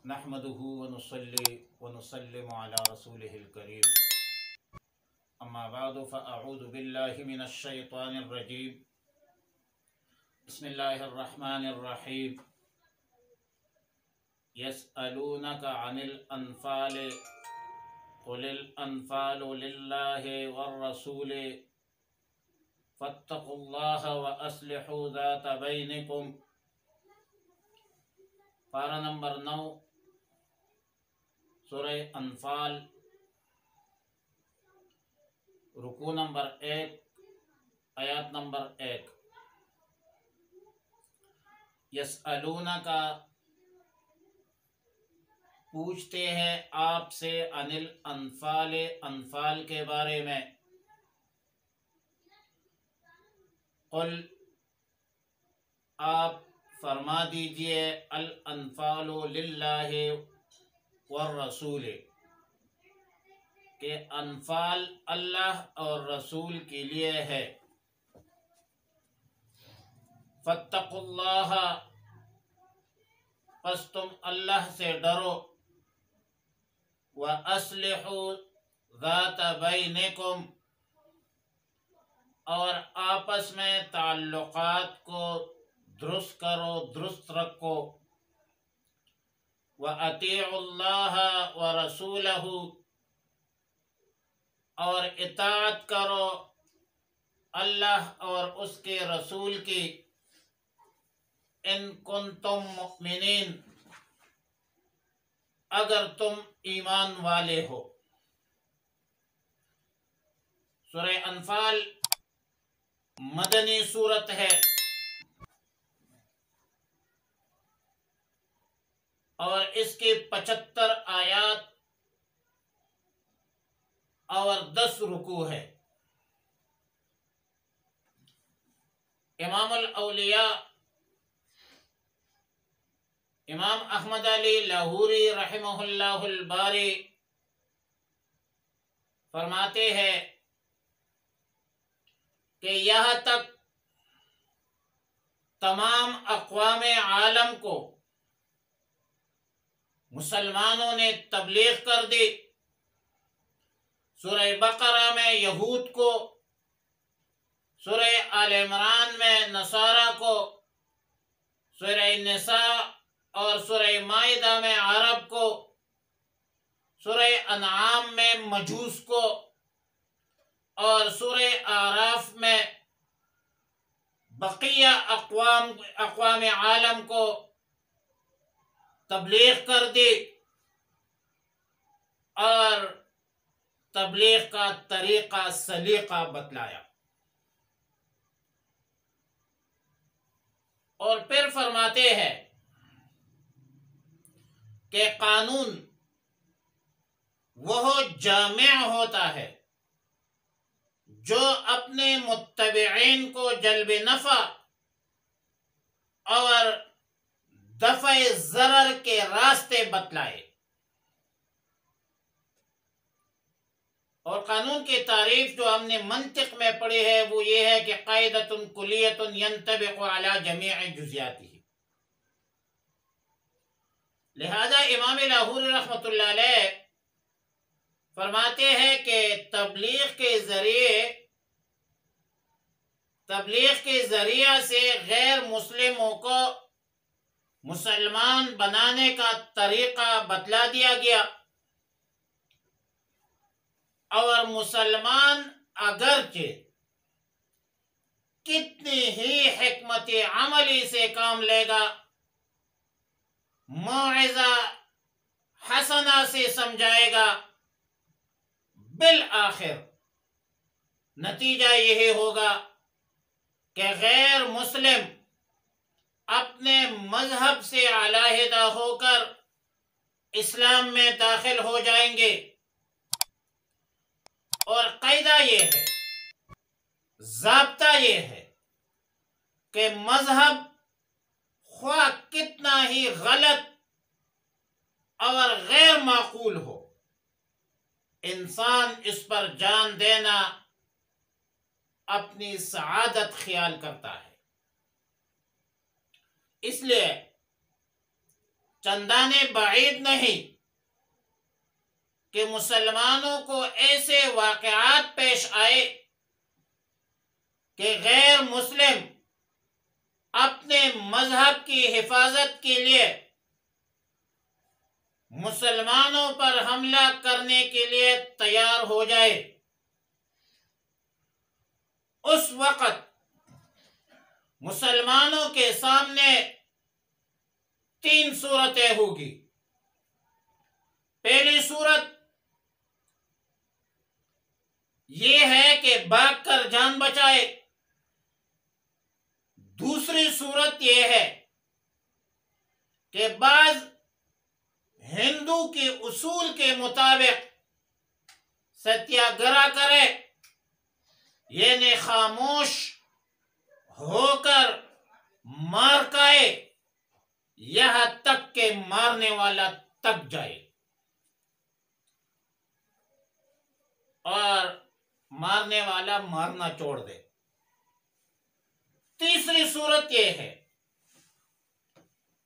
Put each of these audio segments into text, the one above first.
نحمده ونصلي ونسلم على رسوله الكريم أما بعد فأعوذ بالله من الشيطان الرجيم بسم الله الرحمن الرحيم يسألونك عن الأنفال قل الأنفال لله والرسول فاتقوا الله وأصلحوا ذات بينكم پارہ نمبر 9 سورہ انفال رکوع نمبر 1 آیات نمبر 1 یسألونک پوچھتے ہیں آپ سے عن الانفال انفال کے بارے میں قل آپ فرما دیجئے الانفال للہ والرسول کہ انفال اللہ اور رسول کے لیے ہے فاتقوا اللہ پس تم اللہ سے ڈرو وَأَصْلِحُوا ذَاتَ بَيْنِكُمْ اور آپس میں تعلقات کو درست کرو درست رکھو وَأَطِيعُوا اللَّهَ وَرَسُولَهُ اور اطاعت کرو اللہ اور اس کے رسول کی ان کنتم مؤمنین اگر تم ایمان والے ہو سورہ انفال مدنی سورت ہے اور اس کے 75 آیات اور 10 رکوع ہے امام الاولیاء امام احمد علی لاہوری رحمہ اللہ الباری فرماتے ہیں کہ یہاں تک تمام اقوام عالم کو مسلمانوں نے تبلیغ کر دی سورہ بقرہ میں یہود کو سورہ آل عمران میں نصارہ کو سورہ نساء اور سورہ مائدہ میں عرب کو سورہ انعام میں مجوس کو اور سورہ اعراف میں بقیہ اقوام عالم کو تبلیغ کر دی اور تبلیغ کا طریقہ سلیقہ بتلایا اور پھر فرماتے ہیں کہ قانون وہ جامع ہوتا ہے جو اپنے متبعین کو جلب نفع اور دفع ضرر کے راستے بتلائے اور قانون کی تعریف جو ہم نے منطق میں پڑھی ہے وہ یہ ہے کہ قاعدۃ کلیۃ ینطبق علی جمیع جزیاتہ لہذا امام لاہوری رحمۃ اللہ علیہ فرماتے ہیں کہ تبلیغ کے ذریعے سے غیر مسلموں کو مسلمان بنانے کا طریقہ بتلا دیا گیا اور مسلمان اگرچہ کتنی ہی حکمت عملی سے کام لے گا موعظہ حسنہ سے سمجھائے گا بالآخر نتیجہ یہی ہوگا کہ غیر مسلم اپنے مذہب سے علیحدہ ہو کر اسلام میں داخل ہو جائیں گے اور قاعدہ یہ ہے ضابطہ یہ ہے کہ مذہب خواہ کتنا ہی غلط اور غیر معقول ہو انسان اس پر جان دینا اپنی سعادت خیال کرتا ہے اس لیے چندانے بعید نہیں کہ مسلمانوں کو ایسے واقعات پیش آئے کہ غیر مسلم اپنے مذہب کی حفاظت کے لیے مسلمانوں پر حملہ کرنے کے لیے تیار ہو جائے۔ اس وقت مسلمانوں کے سامنے 3 صورتیں ہوگی۔ پہلی صورت یہ ہے کہ بھاگ کر جان بچائے۔ دوسری صورت یہ ہے کہ بعض ہندو کے اصول کے مطابق ستیہ گرہ کرے، یعنی خاموش ہو کر مار کھائے یہاں تک کہ مارنے والا تک جائے، اور مارنے والا مارنا چھوڑ دے۔ تیسری صورت یہ ہے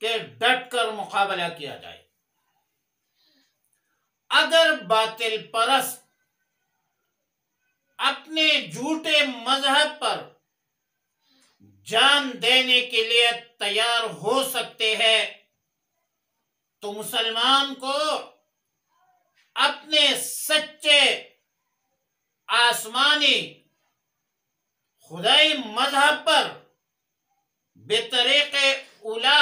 کہ ڈٹ کر مقابلہ کیا جائے۔ اگر باطل پرست اپنے جھوٹے مذہب پر جان دینے کے لیے تیار ہو سکتے ہیں تو مسلمان کو اپنے سچے آسمانی خدائی مذہب پر بے طریق اولا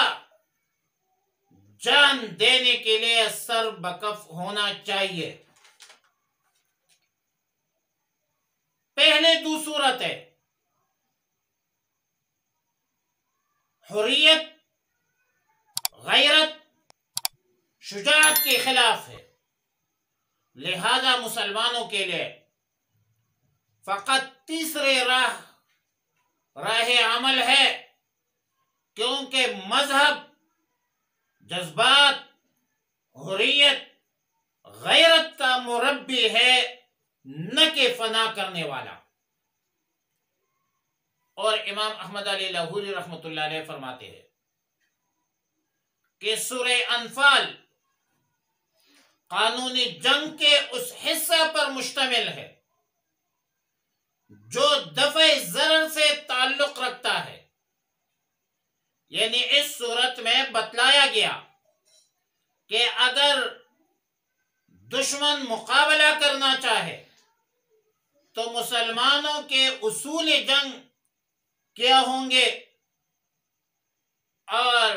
جان دینے کے لیے سر بکف ہونا چاہیے۔ پہلے 2 صورتیں حریت، غیرت، شجاعت کے خلاف ہے، لہذا مسلمانوں کے لیے فقط تیسرے راہ عمل ہے، کیونکہ مذہب جذبات، حریت، غیرت کا مربی ہے، نہ کہ فنا کرنے والا۔ اور امام احمد علی لاہوری رحمۃ اللہ علیہ فرماتے ہیں کہ سورہ انفال قانونی جنگ کے اس حصہ پر مشتمل ہے جو دفع ضرر سے تعلق رکھتا ہے، یعنی اس صورت میں بتلایا گیا کہ اگر دشمن مقابلہ کرنا چاہے تو مسلمانوں کے اصول جنگ کیا ہوں گے، اور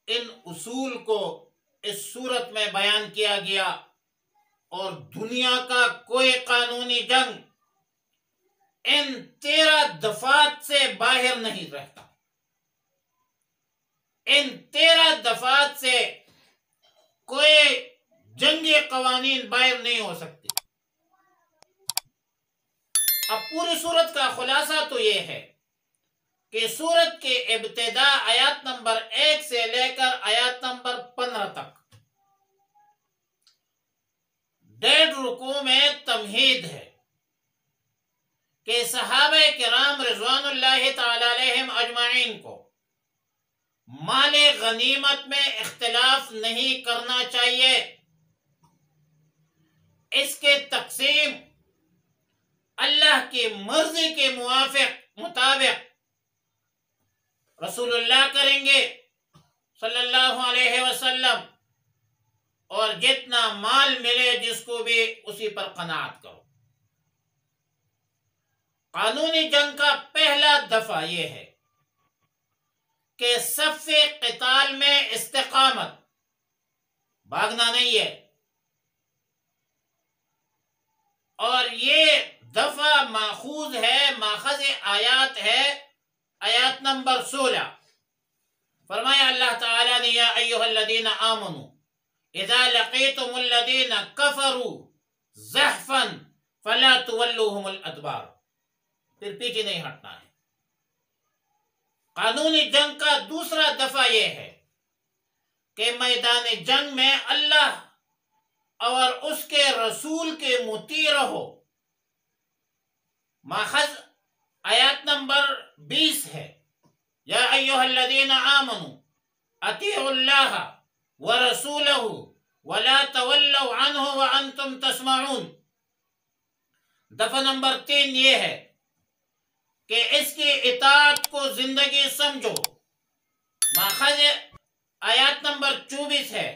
ان اصول کو اس صورت میں بیان کیا گیا، اور دنیا کا کوئی قانونی جنگ ان 13 دفعات سے باہر نہیں رہتا۔ ان 13 دفعات سے کوئی جنگی قوانین باہر نہیں ہو سکتے۔ اب پوری صورت کا خلاصہ تو یہ ہے کہ صورت کے ابتدا آیات نمبر 1 سے لے کر آیات نمبر 15 تک 1.5 رکوع میں تمہید ہے کہ صحابہ کرام رضوان اللہ تعالی علیہم اجمعین کو مال غنیمت میں اختلاف نہیں کرنا چاہیے، اس کے تقسیم اللہ کی مرضی کے مطابق رسول اللہ کریں گے صلی اللہ علیہ وسلم، اور جتنا مال ملے جس کو بھی اسی پر قناعت کرو۔ قانونی جنگ کا پہلا دفعہ یہ ہے کہ صف قتال میں استقامت، بھاگنا نہیں ہے، اور یہ دفعہ ماخوذ آیات ہے، آیات نمبر 16۔ فرمایا اللہ تعالیٰ نے یا ایھا الذین آمنوا اذا لقیتم الذین کفروا زحفا فلا تولوہم الادبار، پھر پیچھے نہیں ہٹنا ہے۔ قانونی جنگ کا دوسرا دفعہ یہ ہے کہ میدان جنگ میں اللہ اور اس کے رسول کے مطیع رہو، ماخذ آیات نمبر 20 ہے، یا ایھا الذین آمنوا اطیعوا اللہ ورسولہ ولا تولوا عنہ وانتم تسمعون۔ دفعہ نمبر 3 یہ ہے کہ اس کی اطاعت کو زندگی سمجھو۔ ماخذ آیات نمبر 24 ہے،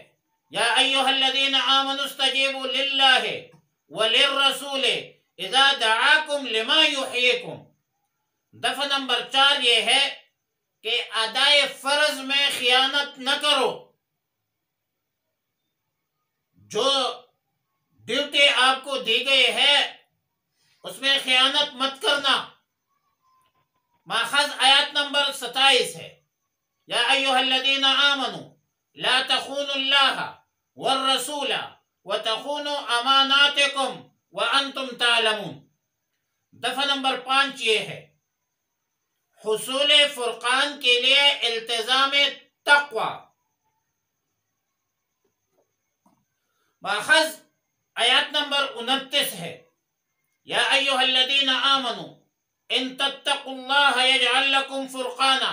یا ایھا الذین آمنوا استجیبوا للہ وللرسول اذا دعاکم لما یحییکم۔ دفعہ نمبر 4 یہ ہے کہ ادائے فرض میں خیانت نہ کرو، جو ڈیوٹی آپ کو دی گئی ہے اس میں خیانت مت کرنا۔ ماخذ آیات نمبر 27 ہے، یا ایھا الذین آمنوا لا تخونوا اللہ والرسول وتخونوا اماناتکم وانتم تعلمون۔ دفعہ نمبر 5 یہ ہے، حصول فرقان کے لیے التزام تقوی۔ ماخذ آیات نمبر 29 ہے، یا ایھا الذین آمنوا ان تتقوا اللہ یجعل لکم فرقانا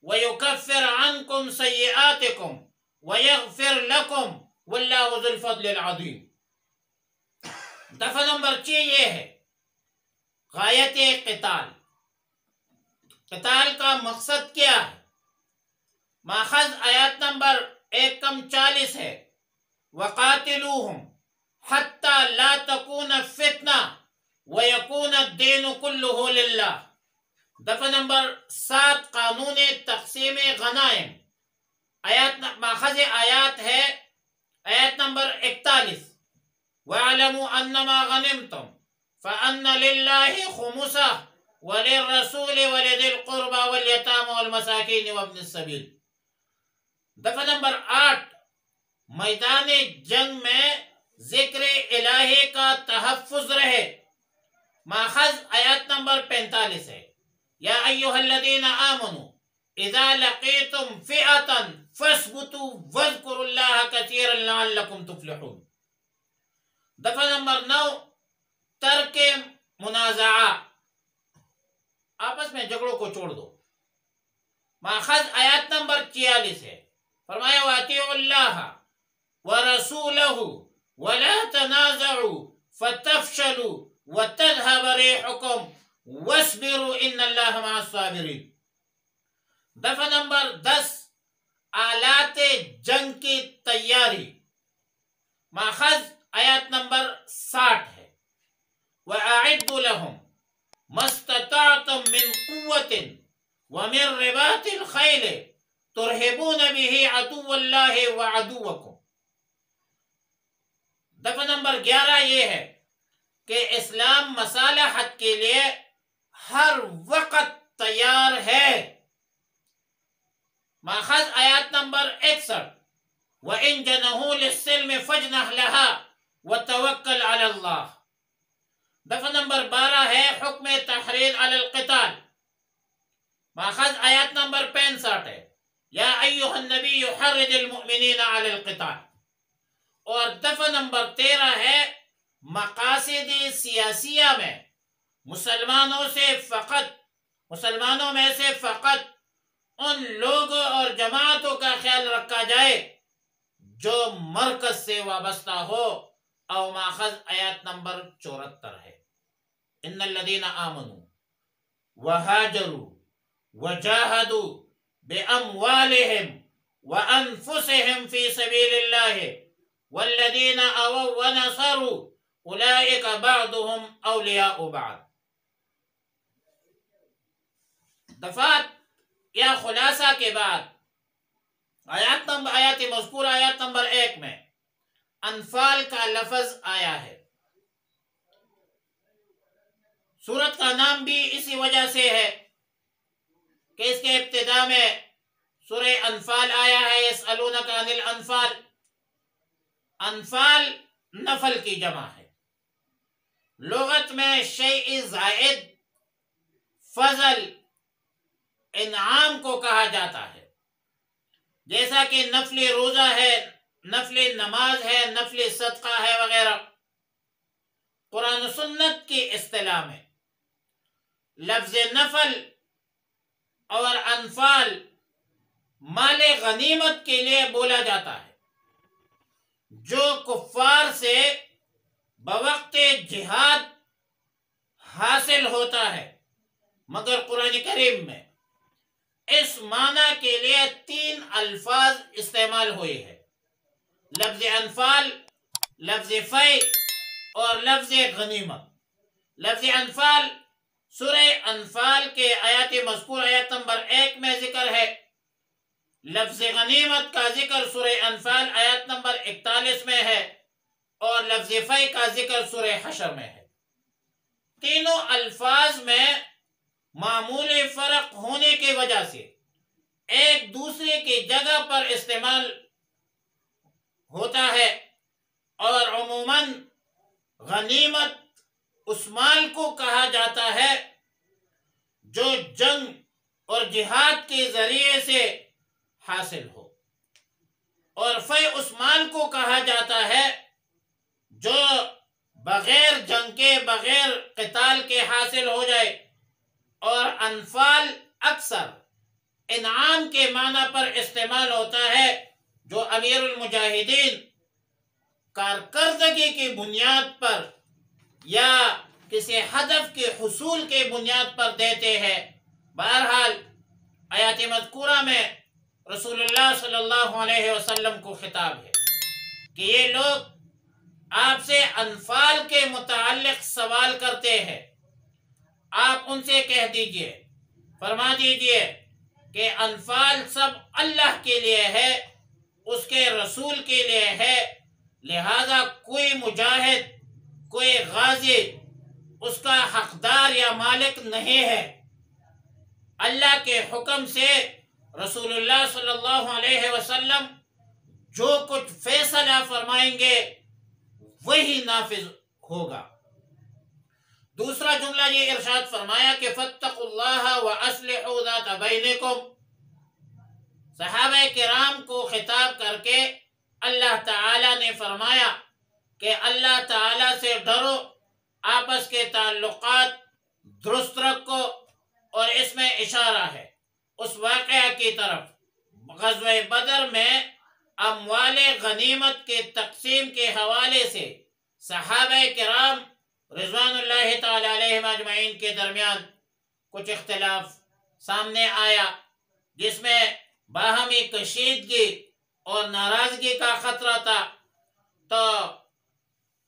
ویکفر عنکم سیئاتکم ویغفر لکم واللہ ذو الفضل العظیم۔ دفعہ نمبر 6 یہ ہے، غایت قتال۔ قتال کا مقصد کیا ہے؟ ماخذ آیات نمبر 1:40 ہے، وَقَاتِلُوهُمْ حَتَّى لَا تَكُونَ فِتْنَةٌ وَيَكُونَ الدِّينُ كُلُّهُ لِلَّهِ۔ دفعہ نمبر 7 قانون تقسیم غنائم۔ ماخذ آیات ہے آیات نمبر 41، وَاعْلَمُوا أَنَّمَا غَنِمْتُمْ فَأَنَّ لِلَّهِ خُمُسَهُ وَلِلرَّسُولِ وَلِذِي الْقُرْبَى وَالْيَتَامَى وَالْمَسَاكِينِ وَابْنِ السَّبِيلِ۔ دفعہ نمبر 8 میدان جنگ میں ذکر الہی کا تحفظ رہے۔ ماخذ آیات نمبر 45 ہے، یا ایھا الذین آمنوا اذا لقیتم فئة فاثبتوا واذکروا اللہ کثیرا لعلکم تفلحون۔ دفعہ نمبر 9 ترک منازعہ، آپس میں جھگڑوں کو چھوڑ دو۔ ماخذ آیات نمبر 46 ہے، فرمایا وَأَطِیعُوا اللَّهَ وَرَسُولَهُ وَلَا تَنَازَعُوا فَتَفْشَلُوا وَتَذْهَبَ رِيحُكُمْ وَاصْبِرُوا إِنَّ اللَّهَ مَعَ الصَّابِرِينَ۔ دفعہ نمبر 10 آلات جنگ کی تیاری۔ ماخذ آیات نمبر 60 ہے، وَأَعِدُّوا لَهُمْ مَا اسْتَطَعْتُم مِّن قُوَّةٍ وَمِن رِّبَاطِ الْخَيْلِ تُرْهِبُونَ بِهِ عَدُوَّ اللَّهِ وَعَدُوَّكُمْ۔ دفعہ نمبر 11 یہ ہے کہ اسلام مصالحت کے لیے ہر وقت تیار ہے۔ ماخذ آیات نمبر 61، وَإِن جَنَحُوا لِلسِّلْمِ فَاجْنَحْ لَهَا وَتَوَكَّلْ عَلَى اللَّهِ۔ دفعہ نمبر 12 ہے حکم تحرید علی القتال۔ ماخذ آیات نمبر 65 ہے، یا ایھا النبی حرض المؤمنین علی القتال۔ اور دفعہ نمبر 13 ہے مقاصد سیاسیہ میں مسلمانوں میں سے فقط ان لوگوں اور جماعتوں کا خیال رکھا جائے جو مرکز سے وابستہ ہو۔ او ماخذ آیات نمبر 74 ہے، ان الذین آمنوا وہاجروا وجاہدوا باموالہم وانفسہم فی سبیل اللہ والذین آووا ونصروا اولئک بعضهم اولیاء بعض۔ دفعات یا خلاصہ کے بعد آیات مذکور آیات نمبر 1 میں انفال کا لفظ آیا ہے۔ سورت کا نام بھی اسی وجہ سے ہے کہ اس کے ابتدا میں سورہ انفال آیا ہے، یسألونک عن الانفال۔ انفال نفل کی جمع ہے۔ لغت میں شیء زائد، فضل، انعام کو کہا جاتا ہے، جیسا کہ نفلی روزہ ہے، نفلی نماز ہے، نفلی صدقہ ہے وغیرہ۔ قرآن و سنت کی اصطلاح میں لفظ نفل اور انفال مال غنیمت کے لیے بولا جاتا ہے، جو کفار سے بوقت جہاد حاصل ہوتا ہے، مگر قرآن کریم میں اس معنی کے لیے 3 الفاظ استعمال ہوئے ہیں: لفظ انفال، لفظ فی اور لفظ غنیمت۔ لفظ انفال سورہ انفال کے آیات مذکور آیت نمبر 1 میں ذکر ہے، لفظ غنیمت کا ذکر سورہ انفال آیت نمبر 41 میں ہے، اور لفظ فی کا ذکر سورہ حشر میں ہے۔ تینوں الفاظ میں معمولی فرق ہونے کی وجہ سے ایک دوسرے کی جگہ پر استعمال ہوتا ہے، اور عموماً غنیمت اس مال کو کہا جاتا ہے جو جنگ اور جہاد کے ذریعے سے حاصل ہو، اور فی اس مال کو کہا جاتا ہے جو بغیر جنگ کے، بغیر قتال کے حاصل ہو جائے، اور انفال اکثر انعام کے معنی پر استعمال ہوتا ہے، جو امیر المجاہدین کارکردگی کی بنیاد پر یا کسی ہدف کے حصول کے بنیاد پر دیتے ہیں۔ بہرحال آیات مذکورہ میں رسول اللہ صلی اللہ علیہ وسلم کو خطاب ہے کہ یہ لوگ آپ سے انفال کے متعلق سوال کرتے ہیں، آپ ان سے کہہ دیجئے، فرما دیجئے کہ انفال سب اللہ کے لیے ہے، اس کے رسول کے لیے ہے، لہذا کوئی مجاہد، کوئی غازی اس کا حقدار یا مالک نہیں ہے۔ اللہ کے حکم سے رسول اللہ صلی اللہ علیہ وسلم جو کچھ فیصلہ فرمائیں گے وہی نافذ ہوگا۔ دوسرا جملہ یہ ارشاد فرمایا کہ فاتقوا اللہ واصلحوا ذات بینکم۔ صحابہ کرام کو خطاب کر کے اللہ تعالی نے فرمایا کہ اللہ تعالی سے ڈرو، آپس کے تعلقات درست رکھو، اور اس میں اشارہ ہے اس واقعہ کی طرف غزوہ بدر میں اموال غنیمت کے تقسیم کے حوالے سے صحابہ کرام رضوان اللہ تعالی علیہم اجمعین کے درمیان کچھ اختلاف سامنے آیا، جس میں باہمی کشیدگی اور ناراضگی کا خطرہ تھا۔ تو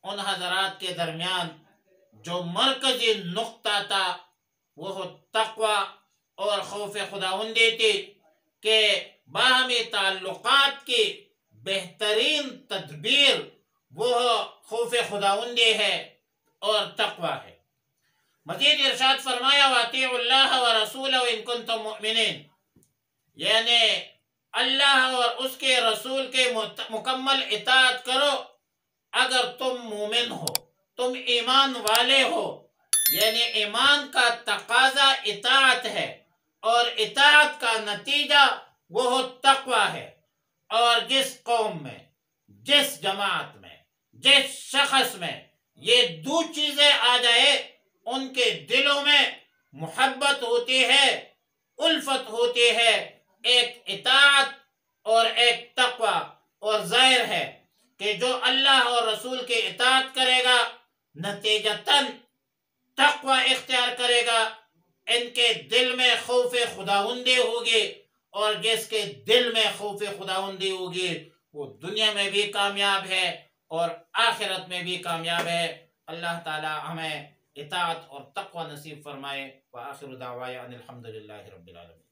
ان حضرات کے درمیان جو مرکزی نقطہ تھا وہ تقوی اور خوف خداوندی تھی، کہ باہمی تعلقات کی بہترین تدبیر وہ خوف خداوندی ہے اور تقوی ہے۔ مزید ارشاد فرمایا وَأَطِيعُوا اللَّهَ وَرَسُولَهُ إِن كُنتُم مُؤْمِنِينَ، یعنی اللہ اور اس کے رسول کے مکمل اطاعت کرو اگر تم مومن ہو، تم ایمان والے ہو۔ یعنی ایمان کا تقاضا اطاعت ہے، اور اطاعت کا نتیجہ وہ تقوی ہے۔ اور جس قوم میں، جس جماعت میں، جس شخص میں یہ دو چیزیں آ جائے، ان کے دلوں میں محبت ہوتی ہے، الفت ہوتی ہے، ایک اطاعت اور ایک تقوی، اور ظاہر ہے کہ جو اللہ اور رسول کی اطاعت کرے گا نتیجتاً تقوی اختیار کرے گا، ان کے دل میں خوف خداوندی ہوگی، اور جس کے دل میں خوف خداوندی ہوگی وہ دنیا میں بھی کامیاب ہے اور آخرت میں بھی کامیاب ہے۔ اللہ تعالی ہمیں اطاعت اور تقوی نصیب فرمائے۔ وآخر دعوانا ان الحمد للہ رب العالمین۔